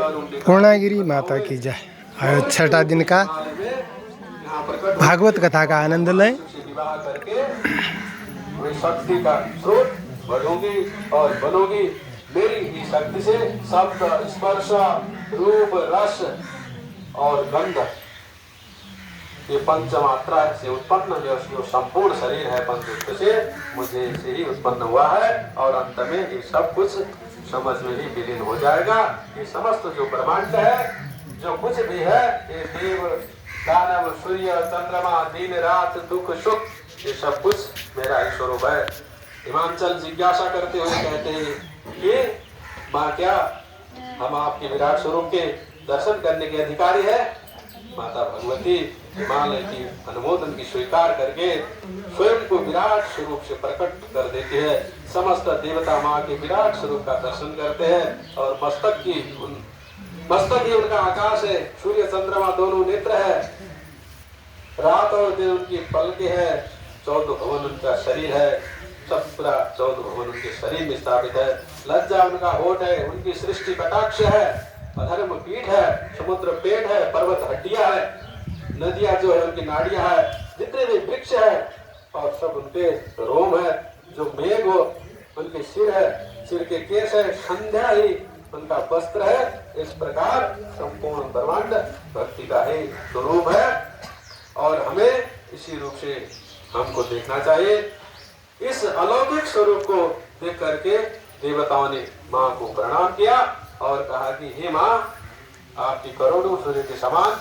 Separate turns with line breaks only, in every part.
पूर्णागिरी माता की जय। आज छठा दिन का भागवत कथा का आनंद लें।
शक्ति का स्रोत बढ़ोगी और बनोगी। मेरी ही शक्ति से शब्द, स्पर्श, रूप, रस और गंध, ये पंचमात्रा से उत्पन्न जो संपूर्ण शरीर है पंचभूत से, मुझे से ही उत्पन्न हुआ है और अंत में ये सब कुछ समझ में ही विलीन हो जाएगा। ये समस्त जो ब्रह्मांड है, जो कुछ भी है, ये देव, दानव, सूर्य, चंद्रमा, दिन रात, दुख सुख, ये सब कुछ मेरा ही स्वरूप है। हिमांचल जिज्ञासा करते हुए कहते हैं कि माँ, क्या हम आपके विराट स्वरूप के दर्शन करने के अधिकारी है? माता भगवती हिमालय की अनुमोदन की स्वीकार करके स्वयं को विराट स्वरूप से प्रकट कर देती है। समस्त देवता माँ के विराट स्वरूप का दर्शन करते हैं और मस्तक ही उनका आकाश है, सूर्य चंद्रमा दोनों नेत्र है, रात और दिन उनकी पलकें है, 14 भवन उनका शरीर है, सब पूरा 14 भवन उनके शरीर में स्थापित है। लज्जा उनका होठ है, उनकी सृष्टि कटाक्ष है, अधर्म पीठ है, समुद्र पेट है, पर्वत हड्डियां है, नदियां जो है उनकी नाड़ियां है, जितने भी वृक्ष है और सब उनके रोम है, जो मेघ हो उनके सिर है, सिर के केश है, संध्या ही उनका वस्त्र है। इस प्रकार संपूर्ण ब्रह्मांड भक्ति का ही स्वरूप है और हमें इसी रूप से हमको देखना चाहिए। इस अलौकिक स्वरूप को देख करके देवताओं ने माँ को प्रणाम किया और कहा कि हे माँ, आपकी करोड़ों सूर्य के समान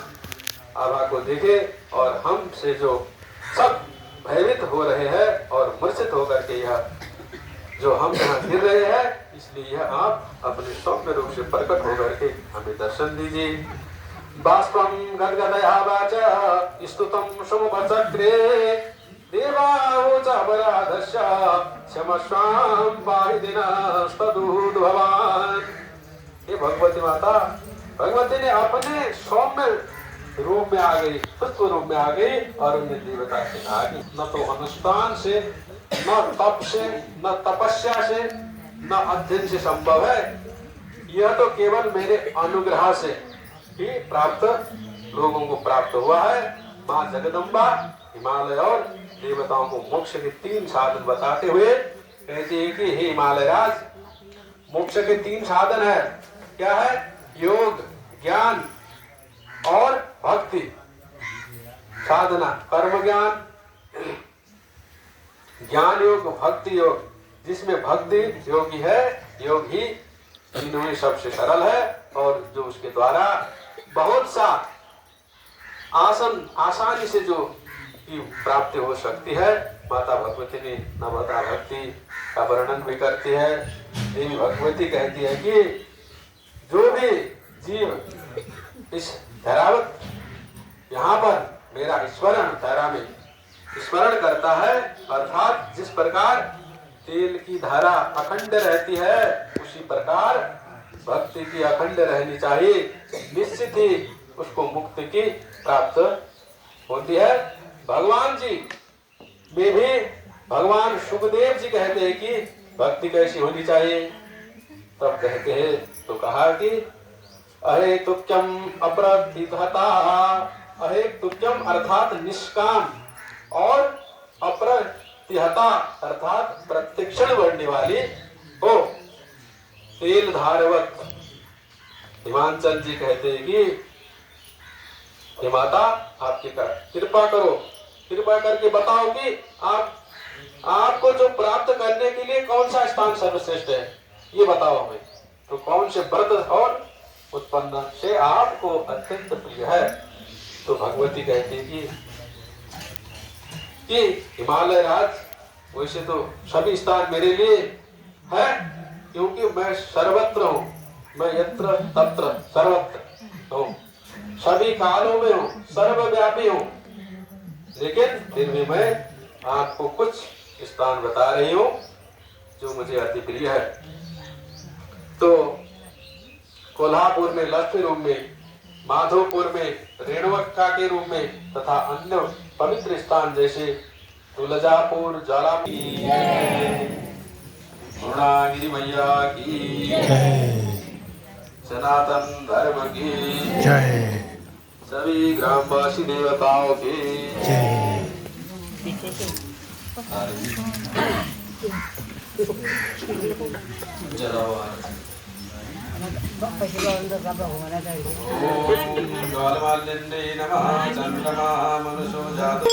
आभा को देखे और हमसे जो सब भयभीत हो रहे हैं और मूर्छित होकर के यह जो हम यहाँ गिर रहे हैं, इसलिए यह आप अपने सौम्य रूप से प्रकट होकर के हमें दर्शन दीजिए। बाष्पम गदगदया वाचा स्तुतम शुभचक्रे देवावोच अपराधस्य क्षमस्वाम पाहि दिनस्तदूत भवान। हे भगवती माता, भगवती ने अपने सौम्य रूप में आ गई, पुष्प रूप में आ गई और उन्हें देवता से कहा कि न तो अनुष्ठान से, न तप से, न तपस्या से, न अध्ययन से संभव है, यह तो केवल मेरे अनुग्रह से ही प्राप्त लोगों को प्राप्त हुआ है। माँ जगदम्बा हिमालय और देवताओं को मोक्ष के 3 साधन बताते हुए कहती है कि हे हिमालय राज, मोक्ष के 3 साधन है। क्या है? योग, ज्ञान और भक्ति। साधना कर्म ज्ञान, ज्ञान योग, भक्ति योग, जिसमें भक्ति योगी है, योग ही तीनों में सबसे सरल है और जो उसके द्वारा बहुत सा आसानी से जो की प्राप्ति हो सकती है। माता भगवती ने नवता भक्ति का वर्णन भी करती है। देवी भगवती कहती है कि जो भी जीव इस धरावत यहाँ पर मेरा स्मरण धारा में स्मरण करता है, अर्थात जिस प्रकार तेल की धारा अखंड रहती है, उसी प्रकार भक्ति की अखंड रहनी चाहिए। निश्चित ही उसको मुक्ति की प्राप्त होती है। भगवान जी में भी भगवान सुखदेव जी कहते हैं कि भक्ति कैसी होनी चाहिए। तब कहते हैं तो कहा कि अहे तुक्यम अप्रतिहता, अहे तुक्यम अर्थात निष्काम और अप्रतिहता अर्थात प्रत्यक्षण बढ़ने वाली हो। तेल धारवत हिमांचल जी कहते हैं कि हे माता, आपकी कृपा करो, कृपा करके बताओ कि आपको जो प्राप्त करने के लिए कौन सा स्थान सर्वश्रेष्ठ है, ये बताओ हमें। तो कौन से व्रत और उत्पन्न से आपको अत्यंत प्रिय है। तो भगवती कहती है कि हिमालय राज, वैसे तो सभी स्थान मेरे लिए है, क्योंकि मैं सर्वत्र हूँ, मैं यत्र तत्र सर्वत्र हूँ, सभी कालों में हूँ, सर्वव्यापी हूँ। लेकिन फिर भी मैं आपको कुछ स्थान बता रही हूँ जो मुझे अति प्रिय है। तो कोल्हापुर में लक्ष्मी रूप में, माधोपुर में रेणुका के रूप में तथा अन्य पवित्र स्थान जैसे तुलजापुर, ज्वालापुर, पूर्णागिरि मैया की सनातन धर्म की
जय
सभी ग्रामवासी देवताओं की
जय
ज्वालमालिन्ये नमः चन्द्रमा मनुषो जात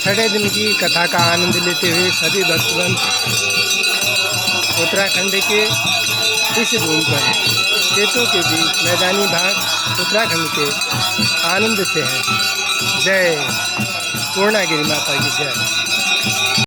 छठे दिन की कथा का आनंद लेते हुए सभी भक्तगण उत्तराखंड के इस भूमि पर खेतों के बीच मैदानी भाग उत्तराखंड के आनंद से है। जय पूर्णागिरि माता की जय।